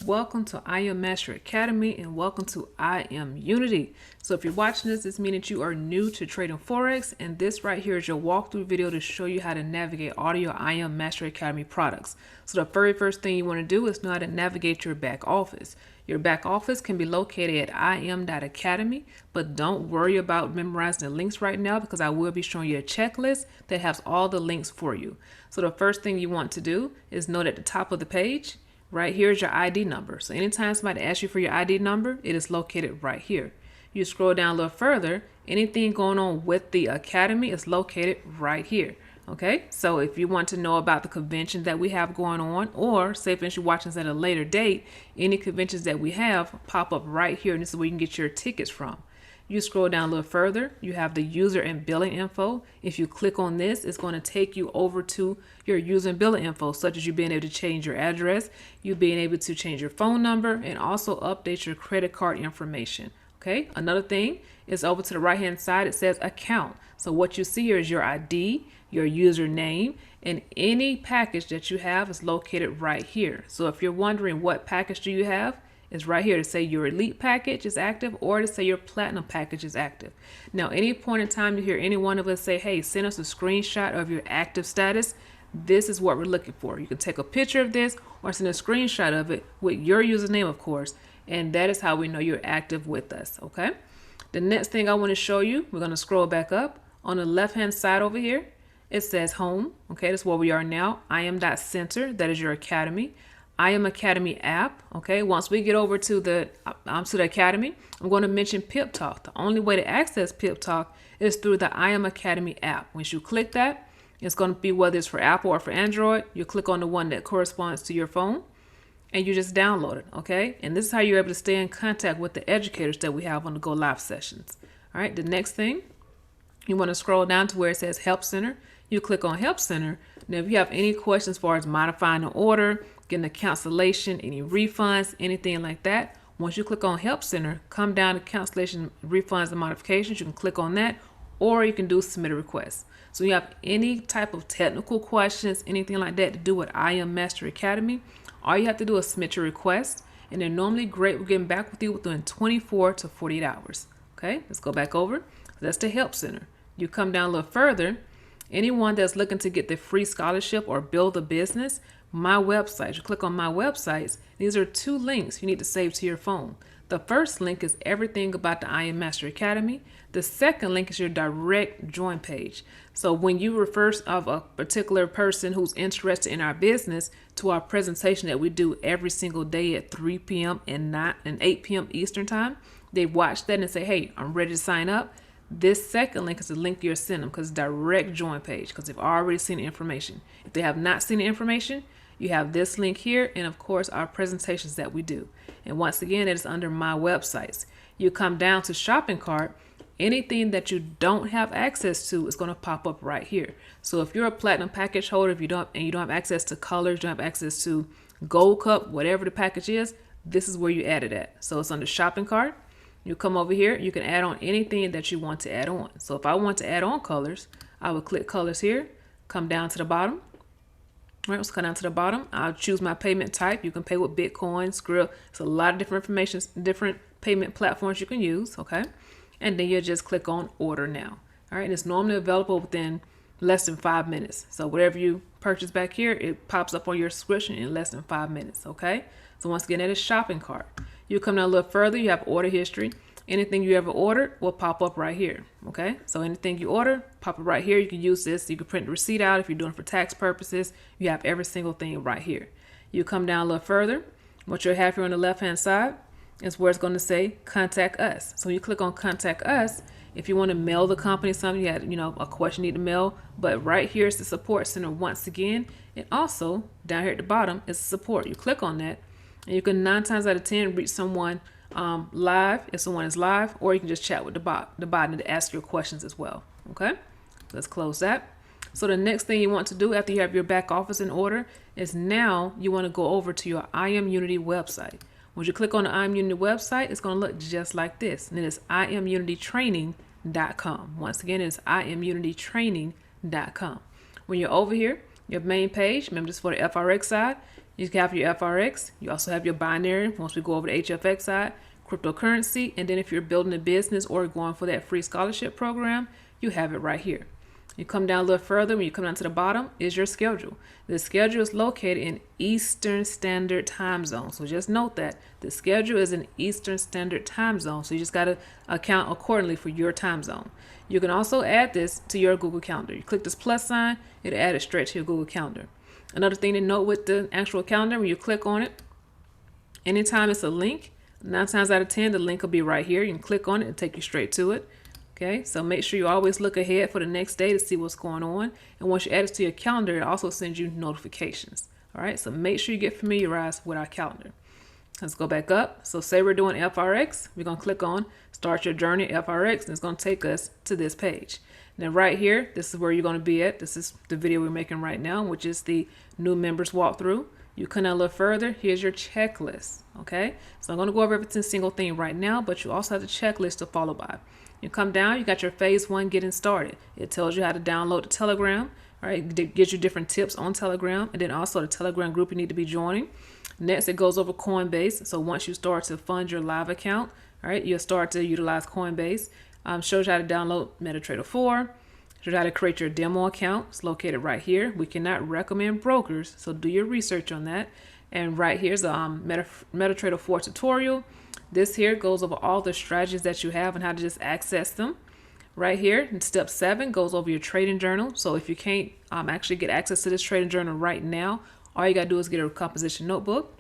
Welcome to I Am Master Academy and welcome to I Am Unity. So if you're watching this means that you are new to trading Forex, and this right here is your walkthrough video to show you how to navigate all your I Am Master Academy products. So the very first thing you want to do is know how to navigate your back office. Your back office can be located at im.academy, but don't worry about memorizing the links right now because I will be showing you a checklist that has all the links for you. So the first thing you want to do is note at the top of the page, right here is your ID number. So anytime somebody asks you for your ID number, it is located right here. You scroll down a little further, anything going on with the academy is located right here. Okay, so if you want to know about the conventions that we have going on, or say if you're watching this at a later date, any conventions that we have pop up right here, and this is where you can get your tickets from. You scroll down a little further, you have the user and billing info. If you click on this, it's going to take you over to your user and billing info, such as you being able to change your address, you being able to change your phone number, and also update your credit card information. Okay, another thing is over to the right hand side, it says account. So what you see here is your ID, your username, and any package that you have is located right here. So if you're wondering what package do you have, it's right here to say your elite package is active or to say your platinum package is active. Now, any point in time you hear any one of us say, hey, send us a screenshot of your active status, this is what we're looking for. You can take a picture of this or send a screenshot of it with your username, of course, and that is how we know you're active with us, okay? The next thing I want to show you, we're going to scroll back up. On the left-hand side over here, it says home, okay? That's where we are now. IAM.center, that is your academy. I Am Academy app, okay? Once we get over to the academy, I'm going to mention Pip Talk. The only way to access Pip Talk is through the I Am Academy app. Once you click that, it's going to be whether it's for Apple or for Android. You click on the one that corresponds to your phone, and you just download it, okay? And this is how you're able to stay in contact with the educators that we have on the Go Live sessions. All right, the next thing, you want to scroll down to where it says Help Center. You click on Help Center. Now, if you have any questions as far as modifying an order, getting a cancellation, any refunds, anything like that, once you click on Help Center, come down to cancellation, refunds, and modifications. You can click on that, or you can do submit a request. So you have any type of technical questions, anything like that to do with I Am Master Academy, all you have to do is submit your request, and they're normally great with getting back with you within 24 to 48 hours. Okay, let's go back over. That's the Help Center. You come down a little further. Anyone that's looking to get the free scholarship or build a business, my website, you click on my websites. These are two links you need to save to your phone. The first link is everything about the I Am Master Academy. The second link is your direct join page. So when you refer of a particular person who's interested in our business to our presentation that we do every single day at 3 p.m. and 8 p.m. Eastern time, they watch that and say, hey, I'm ready to sign up. This second link is the link you're sending them because it's direct join page because they've already seen the information. If they have not seen the information, you have this link here and of course our presentations that we do. And once again, it is under my websites. You come down to shopping cart, anything that you don't have access to is going to pop up right here. So if you're a platinum package holder, if you don't have access to colors, you don't have access to gold cup, whatever the package is, this is where you add it at. So it's under shopping cart. You come over here, you can add on anything that you want to add on. So if I want to add on colors, I would click colors here, come down to the bottom. All right, let's come down to the bottom. I'll choose my payment type. You can pay with Bitcoin, Skrill. It's a lot of different information, different payment platforms you can use, okay? And then you just click on order now. All right, it's normally available within less than 5 minutes. So whatever you purchase back here, it pops up on your subscription in less than 5 minutes, okay? So once again, that is shopping cart. You come down a little further, you have order history. Anything you ever ordered will pop up right here, okay? So anything you order, pop up right here. You can use this. You can print the receipt out if you're doing it for tax purposes. You have every single thing right here. You come down a little further. What you'll have here on the left-hand side is where it's going to say contact us. So you click on contact us. If you want to mail the company something, you had, a question you need to mail, but right here is the support center once again. And also down here at the bottom is support. You click on that and you can 9 times out of 10 reach someone live if someone is live, or you can just chat with the bot and ask your questions as well. Okay, let's close that. So the next thing you want to do after you have your back office in order is now you want to go over to your I Am Unity website. Once you click on the I Am Unity website, it's going to look just like this, and it is IamUnityTraining.com. Once again, it's IamUnityTraining.com. When you're over here, Your main page, remember this is for the FRX side. You have your FRX. You also have your binary once we go over the HFX side, cryptocurrency, and then if you're building a business or going for that free scholarship program, you have it right here. You come down a little further, when you come down to the bottom is your schedule. The schedule is located in Eastern Standard Time Zone. So just note that the schedule is in Eastern Standard Time Zone. So you just got to account accordingly for your time zone. You can also add this to your Google Calendar. You click this plus sign, it'll add it straight to your Google Calendar. Another thing to note with the actual calendar, when you click on it, anytime it's a link, 9 times out of 10, the link will be right here. You can click on it and take you straight to it. Okay, so make sure you always look ahead for the next day to see what's going on. And once you add it to your calendar, it also sends you notifications. All right, so make sure you get familiarized with our calendar. Let's go back up. So say we're doing FRX. We're going to click on Start Your Journey FRX, and it's going to take us to this page. Now right here, this is where you're going to be at. This is the video we're making right now, which is the new members walkthrough. You come down a little further. Here's your checklist. Okay, so I'm going to go over every single thing right now, but you also have the checklist to follow by. You come down, you got your phase 1 getting started. It tells you how to download the Telegram. All right, it gives you different tips on Telegram, and then also the Telegram group you need to be joining. Next, it goes over Coinbase. So once you start to fund your live account, all right, you'll start to utilize Coinbase. Shows you how to download MetaTrader 4. Shows you how to create your demo account. It's located right here. We cannot recommend brokers, so do your research on that. And right here's a MetaTrader 4 tutorial. This here goes over all the strategies that you have and how to just access them. Right here in step 7 goes over your trading journal. So if you can't actually get access to this trading journal right now, all you got to do is get a composition notebook.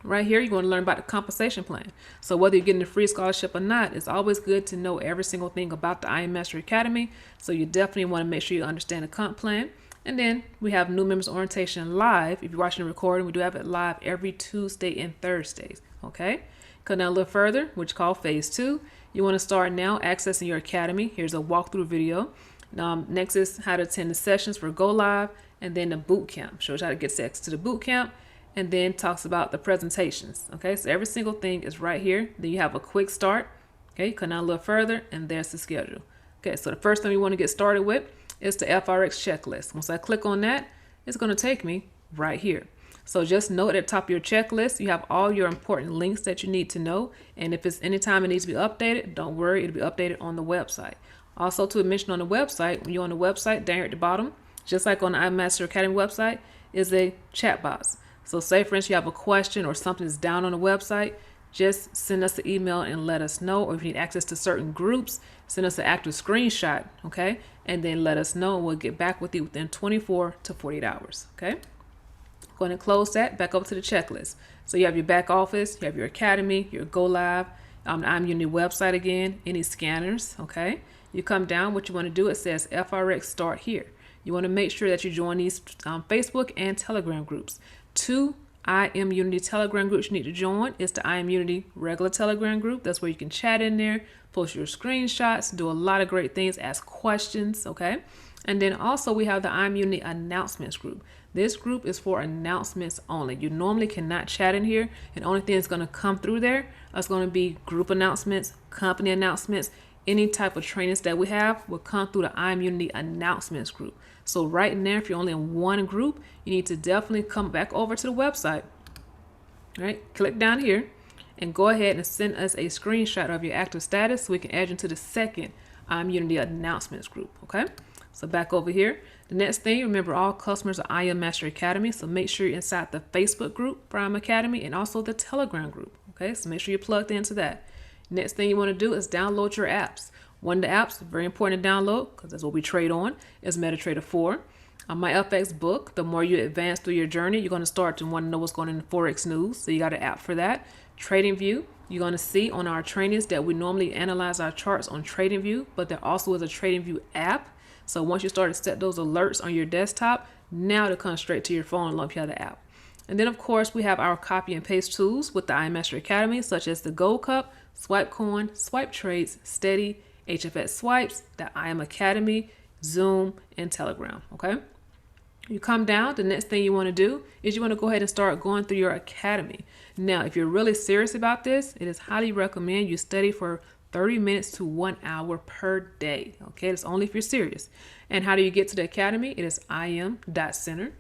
Right here, you're going to learn about the compensation plan. So whether you're getting a free scholarship or not, it's always good to know every single thing about the I Am Mastery Academy. So you definitely want to make sure you understand the comp plan. And then we have new members orientation live. If you're watching the recording, we do have it live every Tuesday and Thursdays. Okay. Come down a little further, which is called phase 2. You want to start now accessing your academy. Here's a walkthrough video. Next is how to attend the sessions for Go Live, and then the boot camp. Shows you how to get access to the boot camp, and then talks about the presentations. Okay, so every single thing is right here. Then you have a quick start. Okay, come down a little further, and there's the schedule. Okay, so the first thing we want to get started with is the FRX checklist. Once I click on that, it's going to take me right here. So just note at the top of your checklist, you have all your important links that you need to know. And if it's anytime it needs to be updated, don't worry, it'll be updated on the website. Also to mention on the website, when you're on the website, down here at the bottom, just like on the I Master Academy website, is a chat box. So say for instance, you have a question or something is down on the website, just send us an email and let us know. Or if you need access to certain groups, send us an active screenshot, okay? And then let us know, and we'll get back with you within 24 to 48 hours, okay? Go ahead and close that, back up to the checklist. So you have your back office, you have your academy, your Go Live, the I'm Unity website again, any scanners, okay? You come down, what you want to do, it says FRX start here. You want to make sure that you join these Facebook and Telegram groups. 2 I Am Unity Telegram groups you need to join is the I Am Unity regular Telegram group. That's where you can chat in there, post your screenshots, do a lot of great things, ask questions, okay? And then also we have the I Am Unity announcements group. This group is for announcements only. You normally cannot chat in here, and the only thing that's going to come through there is going to be group announcements, company announcements, any type of trainings that we have will come through the I Am Unity announcements group. So right now, if you're only in one group, you need to definitely come back over to the website. All right, click down here and go ahead and send us a screenshot of your active status so we can add you to the second I Am Unity announcements group. Okay, so back over here. The next thing, remember all customers are I Am Mastery Academy, so make sure you're inside the Facebook group for I Am Academy and also the Telegram group. Okay, so make sure you're plugged into that. Next thing you want to do is download your apps. One of the apps, very important to download because that's what we trade on, is MetaTrader 4. My FX book, the more you advance through your journey, you're going to start to want to know what's going on in the Forex news. So you got an app for that. TradingView, you're going to see on our trainings that we normally analyze our charts on TradingView, but there also is a TradingView app. So once you start to set those alerts on your desktop, now to come straight to your phone and if you have the app. And then of course we have our copy and paste tools with the I Am Mastery Academy, such as the Gold Cup, Swipe Coin, Swipe Trades, Steady, HFX Swipes, the I Am Academy, Zoom, and Telegram. Okay. You come down, the next thing you want to do is you want to go ahead and start going through your academy. Now, if you're really serious about this, it is highly recommend you study for 30 minutes to 1 hour per day. Okay, that's only if you're serious. And how do you get to the academy? It is im.center.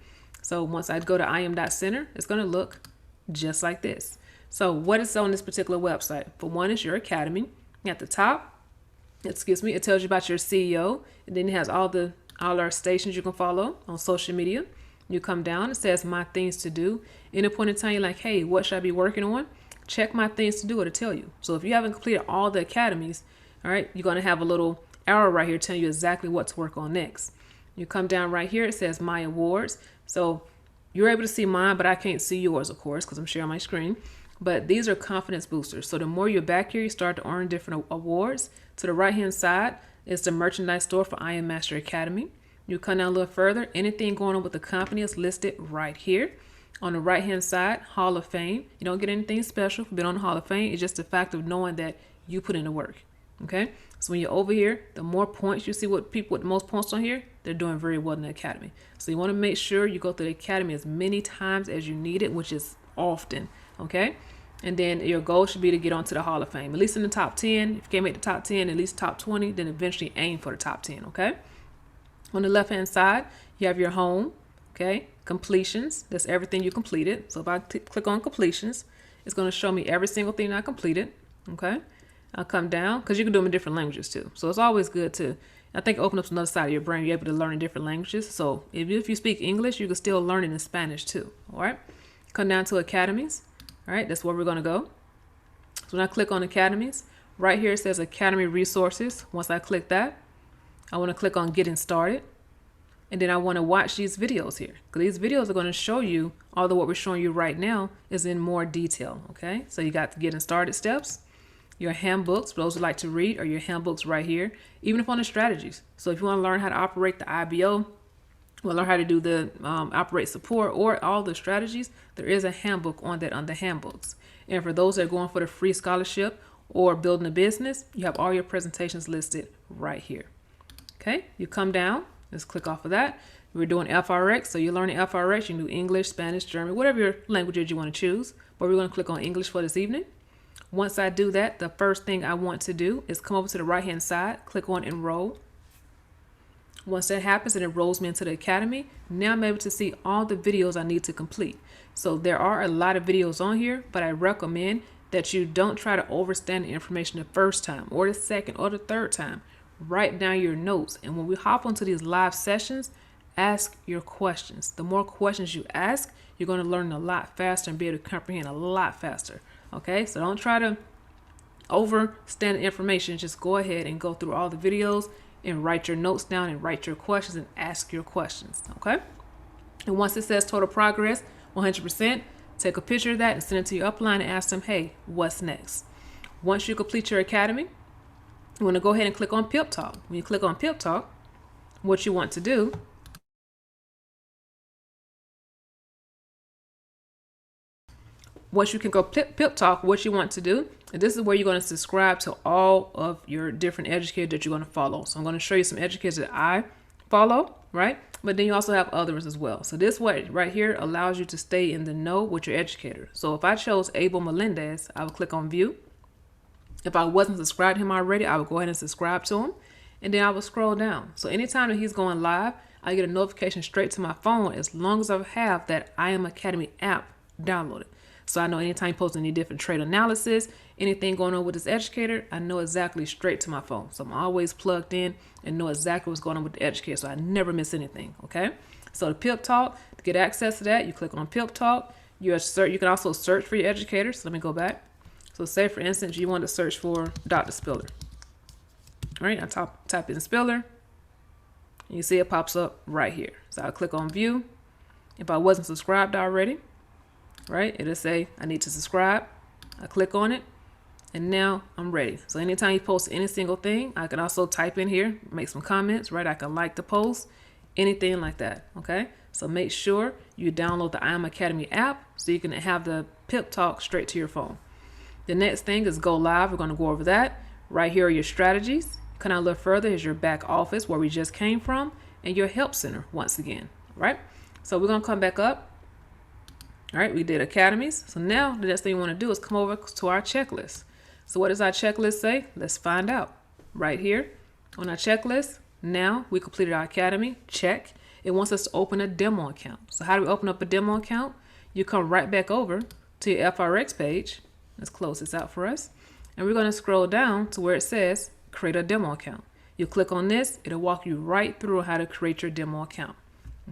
So once I go to im.center, it's going to look just like this. So what is on this particular website? For one, is your academy. At the top, it tells you about your CEO, and then it has all our stations you can follow on social media. You come down, it says my things to do. In a point in time, you're like, hey, what should I be working on? Check my things to do, it'll tell you. So if you haven't completed all the academies, all right, you're going to have a little arrow right here telling you exactly what to work on next. You come down right here, it says my awards. So you're able to see mine, but I can't see yours, of course, because I'm sharing my screen. But these are confidence boosters. So the more you're back here, you start to earn different awards. To the right-hand side is the merchandise store for I Am Master Academy. You come down a little further, anything going on with the company is listed right here. On the right-hand side, Hall of Fame. You don't get anything special for being on the Hall of Fame. It's just the fact of knowing that you put in the work. Okay? So when you're over here, the more points you see what people with the most points on here, they're doing very well in the academy. So you want to make sure you go through the academy as many times as you need it, which is often. Okay? And then your goal should be to get onto the Hall of Fame, at least in the top 10. If you can't make the top 10, at least top 20, then eventually aim for the top 10. Okay? On the left-hand side, you have your home. Okay? Completions. That's everything you completed. So if I click on completions, it's going to show me every single thing I completed. Okay? I'll come down because you can do them in different languages too. So it's always good to, I think, open up another side of your brain. You're able to learn in different languages. So if you speak English, you can still learn it in Spanish too. All right. Come down to academies. All right. That's where we're going to go. So when I click on academies, right here it says Academy Resources. Once I click that, I want to click on Getting Started. And then I want to watch these videos here, because these videos are going to show you, although what we're showing you right now is in more detail. Okay. So you got the Getting Started steps. Your handbooks, for those who like to read, are your handbooks right here, even if on the strategies. So if you want to learn how to operate the IBO, or learn how to do the operate support or all the strategies, there is a handbook on that under handbooks. And for those that are going for the free scholarship or building a business, you have all your presentations listed right here. Okay, you come down, let's click off of that. We're doing FRX, so you're learning FRX. You can do English, Spanish, German, whatever your languages you want to choose. But we're going to click on English for this evening. Once I do that, the first thing I want to do is come over to the right-hand side, click on Enroll. Once that happens, it enrolls me into the academy. Now I'm able to see all the videos I need to complete. So there are a lot of videos on here, but I recommend that you don't try to overstand the information the first time or the second or the third time. Write down your notes. And when we hop onto these live sessions, ask your questions. The more questions you ask, you're going to learn a lot faster and be able to comprehend a lot faster. Okay, so don't try to overstand the information. Just go ahead and go through all the videos and write your notes down and write your questions and ask your questions. Okay, and once it says total progress 100%, take a picture of that and send it to your upline and ask them, hey, what's next? Once you complete your academy, you want to go ahead and click on Pip Talk. When you click on Pip Talk, what you want to do once you can go Pip Talk, what you want to do, and this is where you're going to subscribe to all of your different educators that you're going to follow. So I'm going to show you some educators that I follow, right? But then you also have others as well. So this way right here allows you to stay in the know with your educator. So if I chose Abel Melendez, I would click on View. If I wasn't subscribed to him already, I would go ahead and subscribe to him. And then I would scroll down. So anytime that he's going live, I get a notification straight to my phone as long as I have that I Am Academy app downloaded. So I know anytime he posts any different trade analysis, anything going on with this educator, I know exactly straight to my phone. So I'm always plugged in and know exactly what's going on with the educator. So I never miss anything. Okay. So the Pip Talk, to get access to that, you click on Pip Talk. You can also search for your educator. So let me go back. So say for instance, you want to search for Dr. Spiller. All right. I type in Spiller. And you see it pops up right here. So I'll click on View. If I wasn't subscribed already, right, it'll say I need to subscribe. I click on it and now I'm ready. So anytime you post any single thing, I can also type in here, make some comments, right? I can like the post, anything like that. Okay, so make sure you download the I Am Academy app so you can have the Pip Talk straight to your phone. The next thing is go live. We're going to go over that. Right here are your strategies. Come down a little further is your back office where we just came from, and your help center once again, right? So we're going to come back up. All right, we did academies. So now the next thing you want to do is come over to our checklist. So what does our checklist say? Let's find out. Right here on our checklist, now we completed our academy, check. It wants us to open a demo account. So how do we open up a demo account? You come right back over to your FRX page. Let's close this out for us. And we're going to scroll down to where it says create a demo account. You click on this, it'll walk you right through how to create your demo account.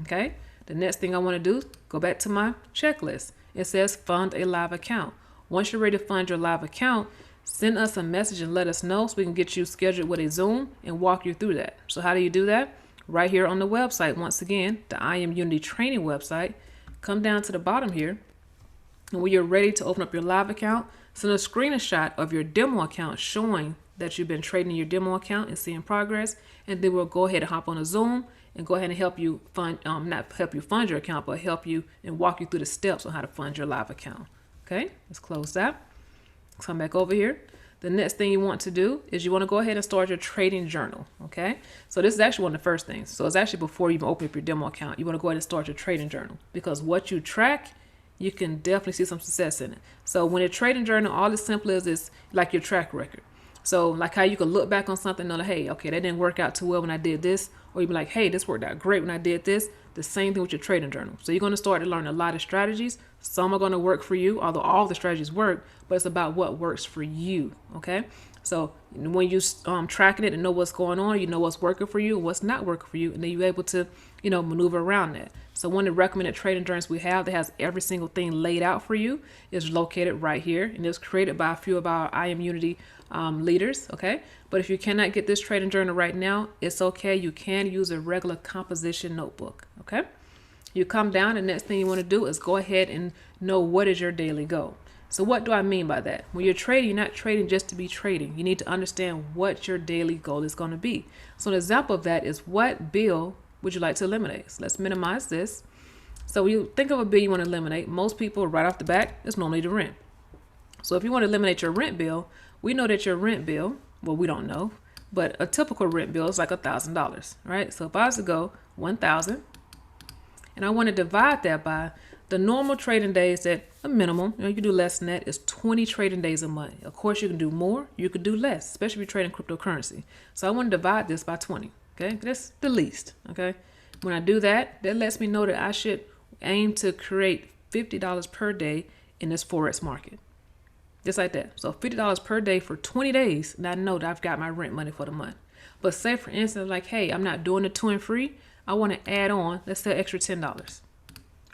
Okay. The next thing I want to do, go back to my checklist. It says fund a live account. Once you're ready to fund your live account, send us a message and let us know so we can get you scheduled with a Zoom and walk you through that. So how do you do that? Right here on the website, once again, the I Am Unity training website. Come down to the bottom here, and when you're ready to open up your live account, send a screenshot of your demo account showing that you've been trading your demo account and seeing progress, and then we'll go ahead and hop on a Zoom and go ahead and help you fund, not help you fund your account, but help you and walk you through the steps on how to fund your live account. Okay, let's close that. Come back over here. The next thing you want to do is you want to go ahead and start your trading journal. Okay, so this is actually one of the first things. So it's actually before you even open up your demo account, you want to go ahead and start your trading journal, because what you track, you can definitely see some success in it. So when a trading journal, all it's simple is like your track record. So like how you can look back on something and know, like, hey, okay, that didn't work out too well when I did this, or you be like, hey, this worked out great when I did this. The same thing with your trading journal. So you're going to start to learn a lot of strategies. Some are going to work for you, although all the strategies work, but it's about what works for you. Okay. So when you tracking it and know what's going on, you know what's working for you and what's not working for you, and then you're able to, maneuver around that. So one of the recommended trading journals we have that has every single thing laid out for you is located right here, and it's created by a few of our I Am Unity leaders. Okay. But if you cannot get this trading journal right now, it's okay. You can use a regular composition notebook. Okay. You come down, and the next thing you want to do is go ahead and know what is your daily goal. So what do I mean by that? When you're trading, you're not trading just to be trading. You need to understand what your daily goal is going to be. So an example of that is, what bill would you like to eliminate? So let's minimize this. So when you think of a bill you want to eliminate, most people right off the bat, it's normally the rent. So if you want to eliminate your rent bill, we know that your rent bill, well, we don't know, but a typical rent bill is like $1,000, right? So if I was to go 1,000, and I want to divide that by the normal trading days, that a minimum, you can do less than that, is 20 trading days a month. Of course, you can do more, you could do less, especially if you're trading cryptocurrency. So I want to divide this by 20, okay? That's the least, okay? When I do that, that lets me know that I should aim to create $50 per day in this Forex market. Just like that. So $50 per day for 20 days, and I know that I've got my rent money for the month. But say, for instance, like, hey, I'm not doing the 2 and free. I want to add on, let's say, extra $10.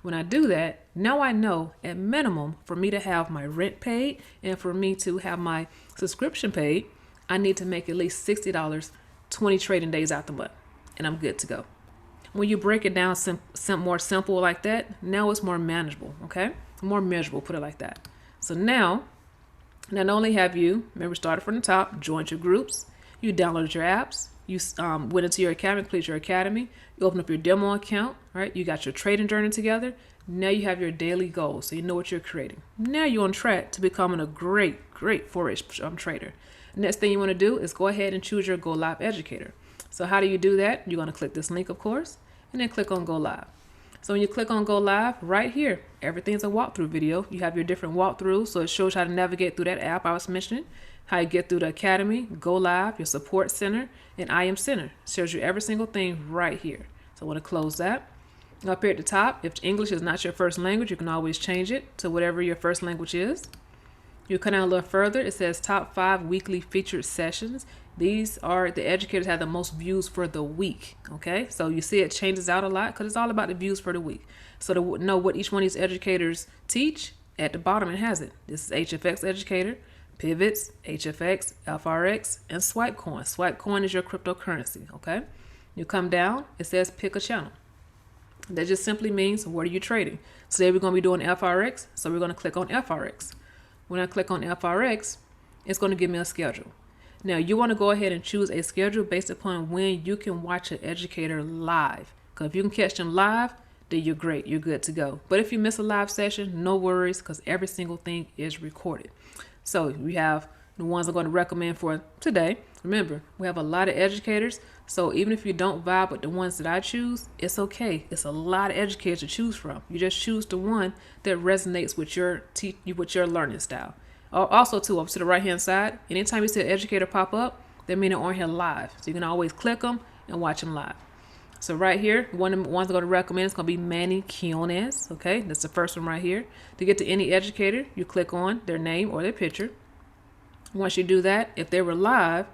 When I do that, now I know at minimum for me to have my rent paid and for me to have my subscription paid, I need to make at least $60 20 trading days out the month, and I'm good to go. When you break it down more simple like that, now it's more manageable, okay? More measurable, put it like that. So now, not only have you, remember, started from the top, joined your groups, you downloaded your apps, you went into your academy, completed your academy, you open up your demo account, right? You got your trading journey together. Now you have your daily goals, so you know what you're creating. Now you're on track to becoming a great Forex trader. Next thing you want to do is go ahead and choose your Go Live educator. So how do you do that? You're going to click this link, of course, and then click on Go Live. So when you click on Go Live, right here, everything's a walkthrough video. You have your different walkthroughs, so it shows how to navigate through that app I was mentioning, how you get through the academy, Go Live, your support center, and I Am Center. It shows you every single thing right here. So I want to close that. Up here at the top, if English is not your first language, you can always change it to whatever your first language is. You come down a little further, it says top 5 weekly featured sessions. These are the educators have the most views for the week. Okay, so you see it changes out a lot because it's all about the views for the week. So to know what each one of these educators teach, at the bottom it has it. This is HFX educator, pivots, HFX, FRX, and swipe coin. Swipe coin is your cryptocurrency. Okay, you come down, it says pick a channel. That just simply means, what are you trading? Today we're going to be doing FRX, so we're going to click on FRX. When I click on FRX, it's going to give me a schedule. Now you want to go ahead and choose a schedule based upon when you can watch an educator live. Because if you can catch them live, then you're great. You're good to go. But if you miss a live session, no worries, because every single thing is recorded. So we have the ones I'm going to recommend for today. Remember, we have a lot of educators. So even if you don't vibe with the ones that I choose, it's okay. It's a lot of educators to choose from. You just choose the one that resonates with your learning style. Also too, up to the right hand side, anytime you see an educator pop up, that means they're on here live. So you can always click them and watch them live. So right here, one of the ones I'm going to recommend is going to be Makisha. Okay, that's the first one right here. To get to any educator, you click on their name or their picture. Once you do that, if they were live,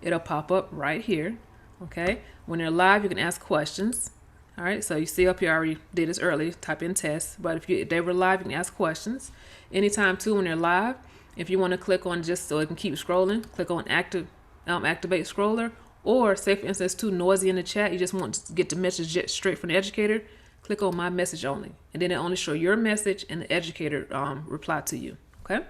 it'll pop up right here. Okay, when they're live, you can ask questions. All right, so you see up here, I already did this earlier, type in test. But if they were live, you can ask questions. Anytime too, when they're live, if you want to click on just so it can keep scrolling, click on activate scroller. Or say for instance, too noisy in the chat, you just want to get the message straight from the educator, click on my message only. And then it only show your message and the educator reply to you. Okay.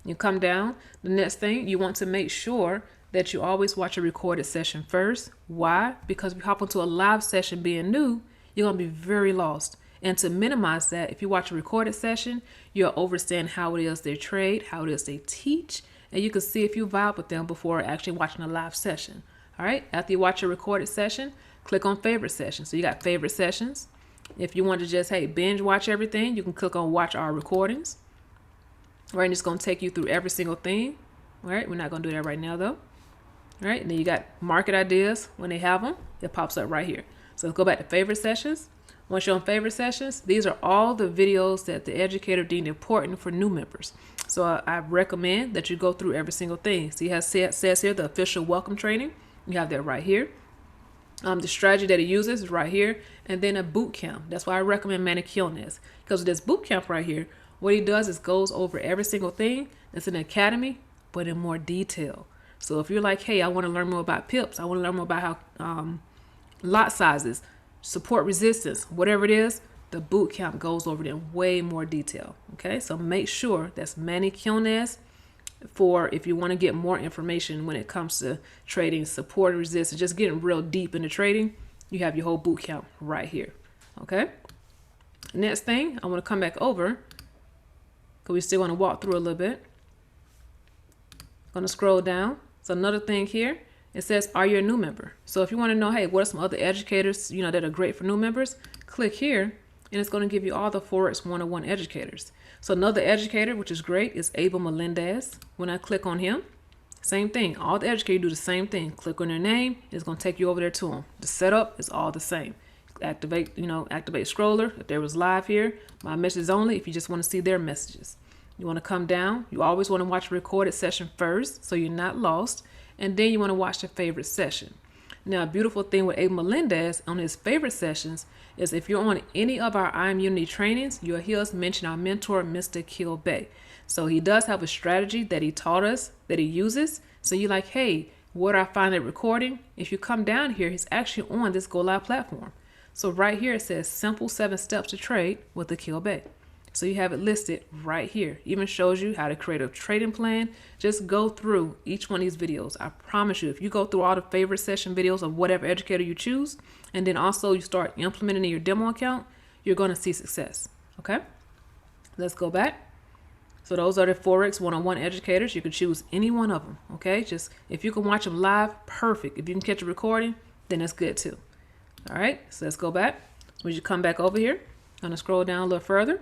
You come down. The next thing, you want to make sure that you always watch a recorded session first. Why? Because if you hop into a live session being new, you're going to be very lost. And to minimize that, if you watch a recorded session, you'll understand how it is they trade, how it is they teach, and you can see if you vibe with them before actually watching a live session. All right, after you watch a recorded session, click on favorite sessions. So you got favorite sessions. If you want to just, hey, binge watch everything, you can click on watch our recordings. All right, and it's going to take you through every single thing. All right, we're not going to do that right now though. All right, and then you got market ideas. When they have them, it pops up right here. So let's go back to favorite sessions. Once you're on favorite sessions, these are all the videos that the educator deemed important for new members. So I recommend that you go through every single thing. See how it says here, the official welcome training. You have that right here. The strategy that he uses is right here. And then a boot camp. That's why I recommend Makisha. Because with this boot camp right here, what he does is goes over every single thing that's in the academy, but in more detail. So if you're like, hey, I want to learn more about pips. I want to learn more about how lot sizes, support resistance, whatever it is, the boot camp goes over it in way more detail. Okay, so make sure that's Makisha for if you want to get more information when it comes to trading, support, resistance, just getting real deep into trading. You have your whole boot camp right here. Okay, next thing, I want to come back over because we still want to walk through a little bit. Going to scroll down. So another thing here, it says, are you a new member? So if you want to know, hey, what are some other educators, that are great for new members? Click here, and it's going to give you all the Forex 101 educators. So another educator, which is great, is Makisha. When I click on him, same thing. All the educators do the same thing. Click on their name, it's going to take you over there to them. The setup is all the same. Activate scroller. If there was live here, my message only. If you just want to see their messages, you want to come down. You always want to watch a recorded session first, so you're not lost. And then you want to watch the favorite session. Now, a beautiful thing with Makisha on his favorite sessions is if you're on any of our I Am Unity trainings, you'll hear us mention our mentor, Mr. Bay. So he does have a strategy that he taught us that he uses. So you're like, hey, where do I find that recording? If you come down here, he's actually on this Go Live platform. So right here, it says simple 7 steps to trade with the Bay. So you have it listed right here. Even shows you how to create a trading plan. Just go through each one of these videos. I promise you, if you go through all the favorite session videos of whatever educator you choose, and then also you start implementing in your demo account, you're going to see success. Okay, let's go back. So those are the Forex 101 educators. You can choose any one of them. Okay, just if you can watch them live, perfect. If you can catch a recording, then that's good too. All right, so let's go back. When you come back over here, I'm going to scroll down a little further.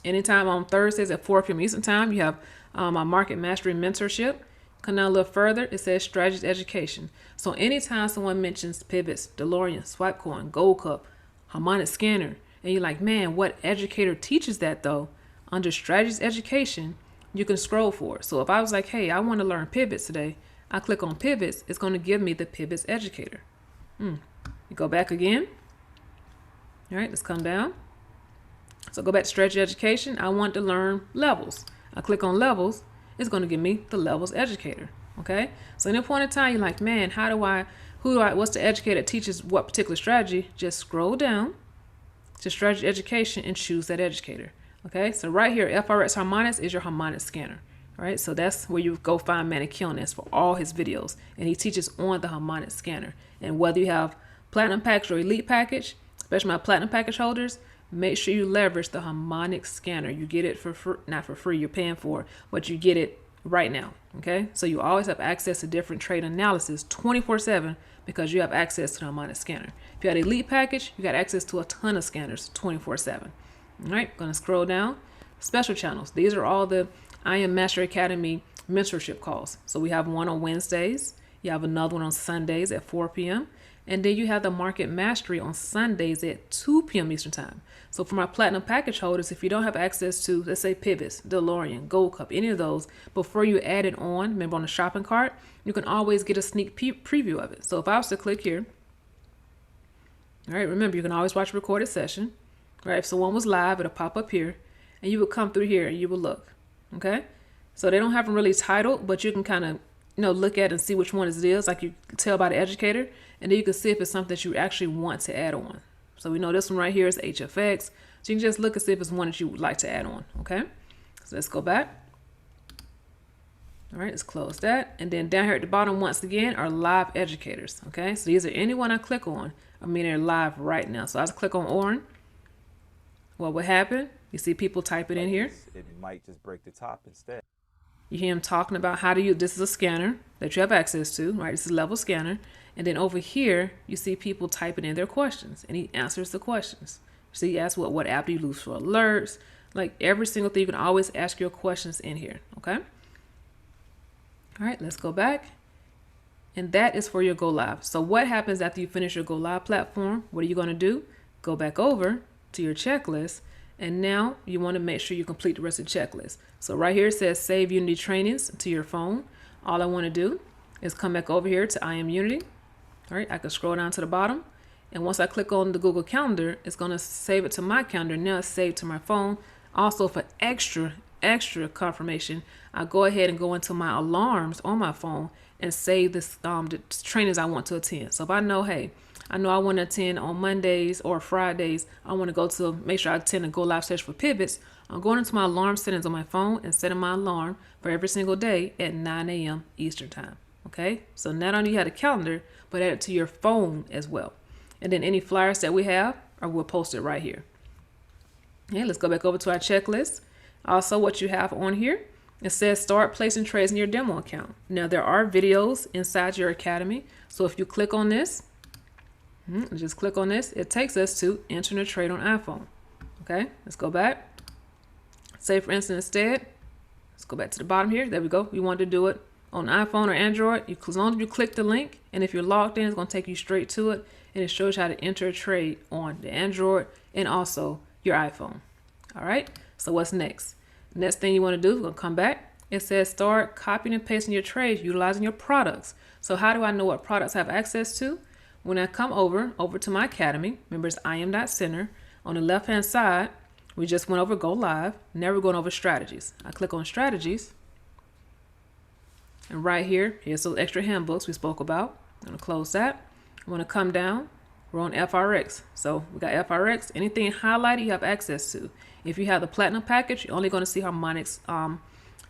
Anytime on Thursdays at 4 p.m. Eastern Time, you have my Market Mastery Mentorship. Come down a little further, it says Strategies Education. So anytime someone mentions pivots, DeLorean, Swipe Coin, Gold Cup, Harmonic Scanner, and you're like, man, what educator teaches that though? Under Strategies Education, you can scroll for it. So if I was like, hey, I want to learn pivots today, I click on pivots, it's going to give me the pivots educator. You go back again. All right, let's come down. So go back to strategy education. I want to learn levels. I click on levels. It's going to give me the levels educator. Okay. So in a point in time, you're like, man, what's the educator that teaches what particular strategy? Just scroll down to strategy education and choose that educator. Okay. So right here, FRX Harmonics is your harmonic scanner. All right. So that's where you go find Makisha for all his videos. And he teaches on the harmonic scanner. And whether you have platinum package or elite package, especially my platinum package holders, make sure you leverage the harmonic scanner. You get it for free, not for free, you're paying for it, but you get it right now. Okay, so you always have access to different trade analysis 24/7 because you have access to the harmonic scanner. If you got elite package, you got access to a ton of scanners 24/7. All right, gonna scroll down. special channels. These are all the I Am Master Academy mentorship calls. So we have one on Wednesdays. You have another one on Sundays at 4 p.m. And then you have the Market Mastery on Sundays at 2 p.m. Eastern Time. So for my platinum package holders, if you don't have access to, let's say, Pivots, DeLorean, Gold Cup, any of those, before you add it on, remember on the shopping cart, you can always get a sneak preview of it. So if I was to click here, all right, remember, you can always watch a recorded session, right? If someone was live, it'll pop up here, and you would come through here and you will look, okay? So they don't have them really titled, but you can kind of, look at and see which one it is, like you can tell by the educator, and then you can see if it's something that you actually want to add on. So we know this one right here is HFX, so you can just look and see if it's one that you would like to add on, okay? So let's go back. All right, let's close that. And then down here at the bottom, once again, are live educators, okay? So these are anyone I click on, I mean they're live right now. So I just click on Oren. What would happen? You see people type it in here. It might just break the top instead. You hear him talking about how to use, this is a scanner that you have access to, right? This is a level scanner. And then over here, you see people typing in their questions, and he answers the questions. So he asks what app do you use for alerts? Like every single thing, you can always ask your questions in here, okay? All right, let's go back. And that is for your go live. So what happens after you finish your go live platform? What are you going to do? Go back over to your checklist. And now you want to make sure you complete the rest of the checklist. So right here it says save Unity trainings to your phone. All I want to do is come back over here to I Am Unity. All right, I can scroll down to the bottom. And once I click on the Google Calendar, it's going to save it to my calendar. Now it's saved to my phone. Also for extra confirmation, I go ahead and go into my alarms on my phone and save this the trainings I want to attend. So if I know, hey, I know I want to attend on Mondays or Fridays, I want to go to make sure I attend a go live session for pivots, I'm going into my alarm settings on my phone and setting my alarm for every single day at 9 a.m. Eastern Time. Okay, so not only you have a calendar, but add it to your phone as well. And then any flyers that we have, we'll post it right here. Okay, let's go back over to our checklist. Also, what you have on here, it says start placing trades in your demo account. Now there are videos inside your academy. So if you click on this, just click on this, it takes us to entering a trade on iPhone. Okay, let's go back. Say for instance, instead, let's go back to the bottom here. There we go. You want to do it on iPhone or Android. As long as you click the link, and if you're logged in, it's going to take you straight to it. And it shows you how to enter a trade on the Android and also your iPhone. All right, so what's next? Next thing you want to do, we're going to come back. It says start copying and pasting your trades utilizing your products. So how do I know what products I have access to? When I come over to my academy, remember it's IM.Center. On the left hand side, we just went over go live. Now we're going over strategies. I click on strategies. And right here, here's those extra handbooks we spoke about. I'm going to close that. I'm going to come down. We're on FRX. So we got FRX. Anything highlighted you have access to. If you have the platinum package, you're only going to see harmonics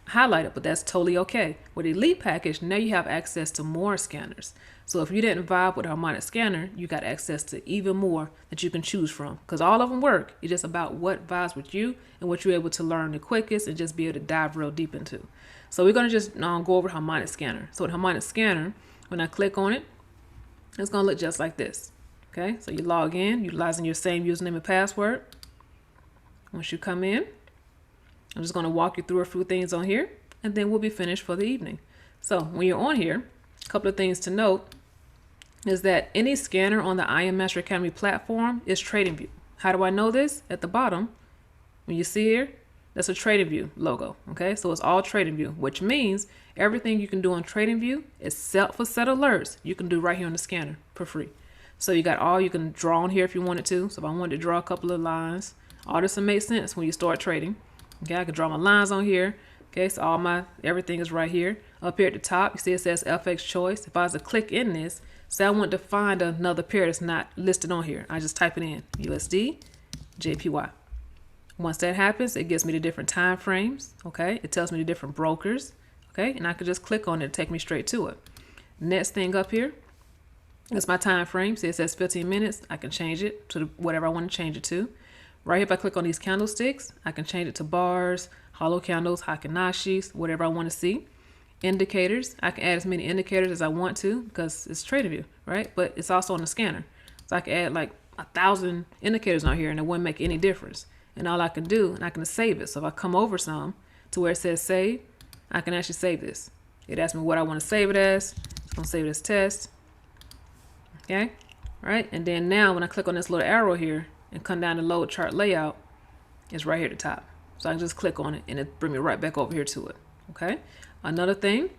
highlighted, but that's totally okay. With the elite package, now you have access to more scanners. So if you didn't vibe with a harmonic scanner, you got access to even more that you can choose from, because all of them work. It's just about what vibes with you and what you're able to learn the quickest and just be able to dive real deep into. So we're going to just go over harmonic scanner. So with harmonic scanner, when I click on it, it's going to look just like this. Okay, so you log in utilizing your same username and password. Once you come in, I'm just going to walk you through a few things on here, and then we'll be finished for the evening. So when you're on here, a couple of things to note is that any scanner on the I Am Master Academy platform is TradingView. How do I know this? At the bottom, when you see here, that's a TradingView logo. Okay, so it's all TradingView, which means everything you can do on TradingView except for set alerts, you can do right here on the scanner for free. So you got all you can draw on here if you wanted to. So if I wanted to draw a couple of lines, all this will make sense when you start trading. Okay, I can draw my lines on here. Okay, so everything is right here. Up here at the top, you see it says FX choice. If I was to click in this, say I want to find another pair that's not listed on here, I just type it in, USD, JPY. Once that happens, it gives me the different time frames. Okay, it tells me the different brokers. Okay, and I can just click on it to take me straight to it. Next thing up here, that's my time frame. See, it says 15 minutes. I can change it to whatever I want to change it to. Right here, if I click on these candlesticks, I can change it to bars, hollow candles, Hakinashis, whatever I want to see. Indicators, I can add as many indicators as I want to because it's TradingView, right? But it's also on the scanner. So I can add like 1,000 indicators on here and it wouldn't make any difference. And all I can do, and I can save it. So if I come over some to where it says save, I can actually save this. It asks me what I want to save it as. It's going to save it as test. Okay. All right. And then now when I click on this little arrow here and come down to load chart layout, it's right here at the top. So I can just click on it and it bring me right back over here to it. Okay. Another thing,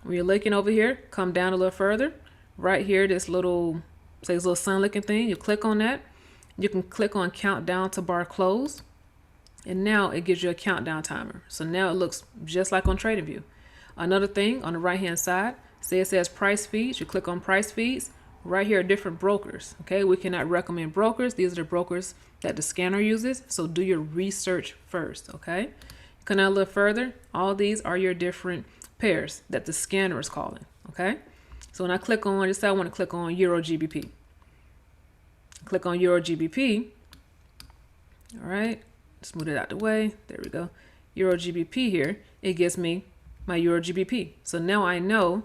when you're looking over here, come down a little further. Right here, this little, say this little sun looking thing, you click on that. You can click on countdown to bar close. And now it gives you a countdown timer. So now it looks just like on TradingView. Another thing on the right hand side, say it says price feeds. You click on price feeds. Right here are different brokers. Okay, we cannot recommend brokers. These are the brokers that the scanner uses. So do your research first. Okay, come down a little further. All these are your different pairs that the scanner is calling. Okay, so when I click on, just say I want to click on Euro GBP. Click on Euro GBP. All right, smooth it out the way. There we go. Euro GBP here. It gives me my Euro GBP. So now I know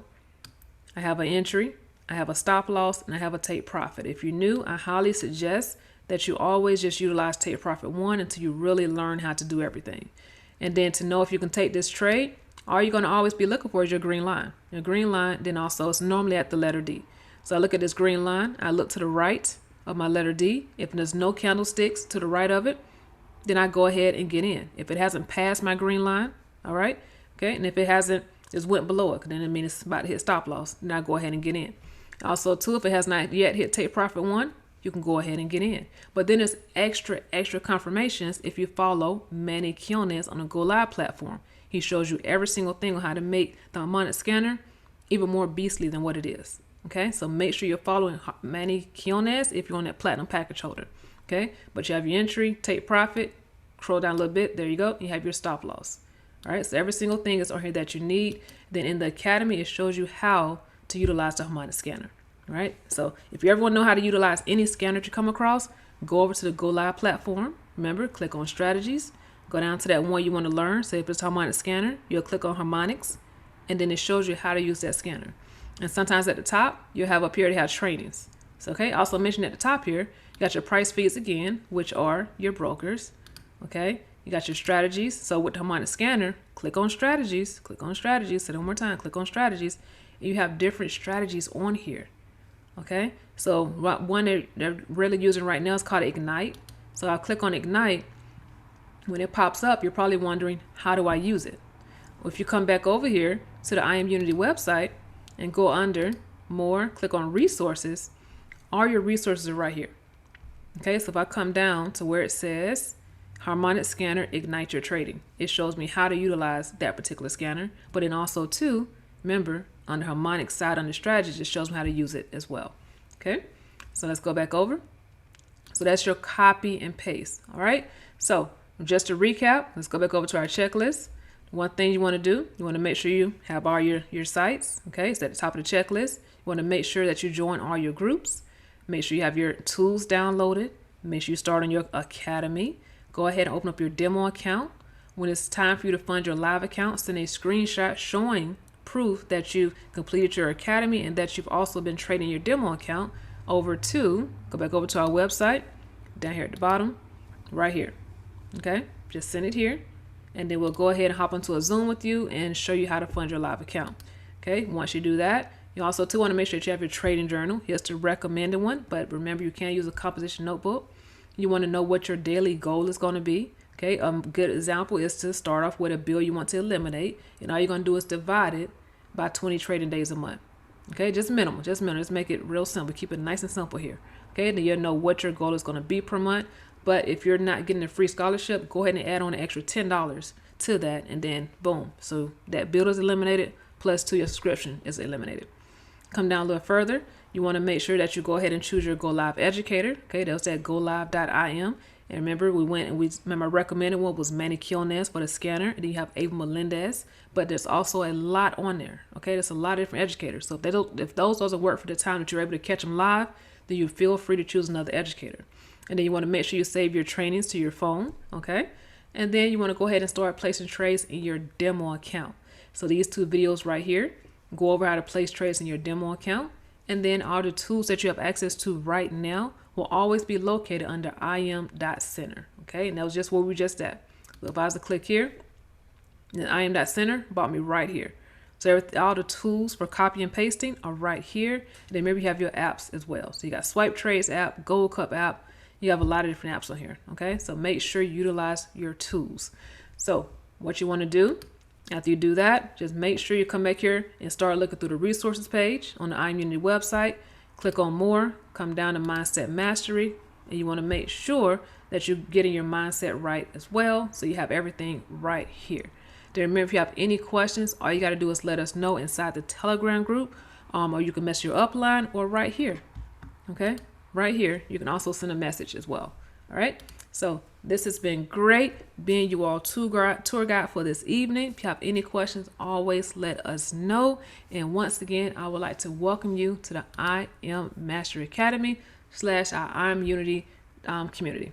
I have an entry, I have a stop loss, and I have a take profit. If you're new, I highly suggest that you always just utilize take profit 1 until you really learn how to do everything. And then to know if you can take this trade, all you're going to always be looking for is your green line. Your green line, then also it's normally at the letter D. So I look at this green line, I look to the right of my letter D. If there's no candlesticks to the right of it, then I go ahead and get in. If it hasn't passed my green line, all right, okay, and if it hasn't just went below it, then it means it's about to hit stop loss, then I go ahead and get in. Also, too, if it has not yet hit take profit 1, you can go ahead and get in. But then there's extra confirmations if you follow Manny Kionez on the Go Live platform. He shows you every single thing on how to make the harmonic scanner even more beastly than what it is. Okay, so make sure you're following Manny Kionez if you're on that platinum package holder. Okay, but you have your entry, take profit, scroll down a little bit. There you go. You have your stop loss. All right, so every single thing is on here that you need. Then in the academy, it shows you how to utilize the harmonic scanner. All right, so if you ever want to know how to utilize any scanner that you come across, go over to the Go Live platform. Remember, click on strategies, go down to that one you want to learn. Say if it's harmonic scanner, you'll click on harmonics, and then it shows you how to use that scanner. And sometimes at the top, you'll have up here to have trainings. So, okay, also mentioned at the top here, you got your price feeds again, which are your brokers. Okay, you got your strategies. So with the harmonic scanner, click on strategies, say it one more time, click on strategies. And you have different strategies on here. Okay, so one they're really using right now is called Ignite. So I'll click on Ignite. When it pops up, you're probably wondering, how do I use it? Well, if you come back over here to the I Am Unity website and go under more, click on resources, all your resources are right here. Okay, so if I come down to where it says Harmonic Scanner Ignite Your Trading, it shows me how to utilize that particular scanner. But then also too, remember, on the harmonic side on the strategies, it shows me how to use it as well. Okay, so let's go back over. So that's your copy and paste. All right, so just to recap, let's go back over to our checklist. One thing you want to do, you want to make sure you have all your sites. Okay, it's at the top of the checklist. You want to make sure that you join all your groups. Make sure you have your tools downloaded. Make sure you start on your academy. Go ahead and open up your demo account. When it's time for you to fund your live account, send a screenshot showing proof that you completed your academy and that you've also been trading your demo account over to, go back over to our website, down here at the bottom, right here. Okay, just send it here. And then we'll go ahead and hop into a Zoom with you and show you how to fund your live account. Okay, once you do that, you also too want to make sure that you have your trading journal. Here's the recommended one, but remember you can't use a composition notebook. You want to know what your daily goal is going to be. Okay, a good example is to start off with a bill you want to eliminate, and all you're going to do is divide it by 20 trading days a month. Okay, just minimal, just make it real simple. Keep it nice and simple here. Okay, then you'll know what your goal is going to be per month. But if you're not getting a free scholarship, go ahead and add on an extra $10 to that, and then boom. So that bill is eliminated, plus to your subscription is eliminated. Come down a little further. You want to make sure that you go ahead and choose your Go Live educator. Okay, that was at golive.im. And remember, my recommended one was Manny Kionez for the scanner. And then you have Ava Melendez. But there's also a lot on there. Okay, there's a lot of different educators. So if those doesn't work for the time that you're able to catch them live, then you feel free to choose another educator. And then you want to make sure you save your trainings to your phone. Okay, and then you want to go ahead and start placing trades in your demo account. So these two videos right here go over how to place trades in your demo account. And then all the tools that you have access to right now will always be located under im.center. Okay, and that was just where we just at. So if I was to click here, then im.center brought me right here. So all the tools for copy and pasting are right here. And then maybe you have your apps as well. So you got Swipe Trades app, Gold Cup app. You have a lot of different apps on here. Okay, so make sure you utilize your tools. So what you want to do after you do that, just make sure you come back here and start looking through the resources page on the iAmUnity website. Click on more, come down to Mindset Mastery, and you want to make sure that you're getting your mindset right as well. So you have everything right here. Then remember, if you have any questions, all you got to do is let us know inside the Telegram group, or you can message your upline or right here. Okay, right here. You can also send a message as well. All right. So this has been great being you all tour guide for this evening. If you have any questions, always let us know. And once again, I would like to welcome you to the I Am Mastery Academy / our iAmUnity community.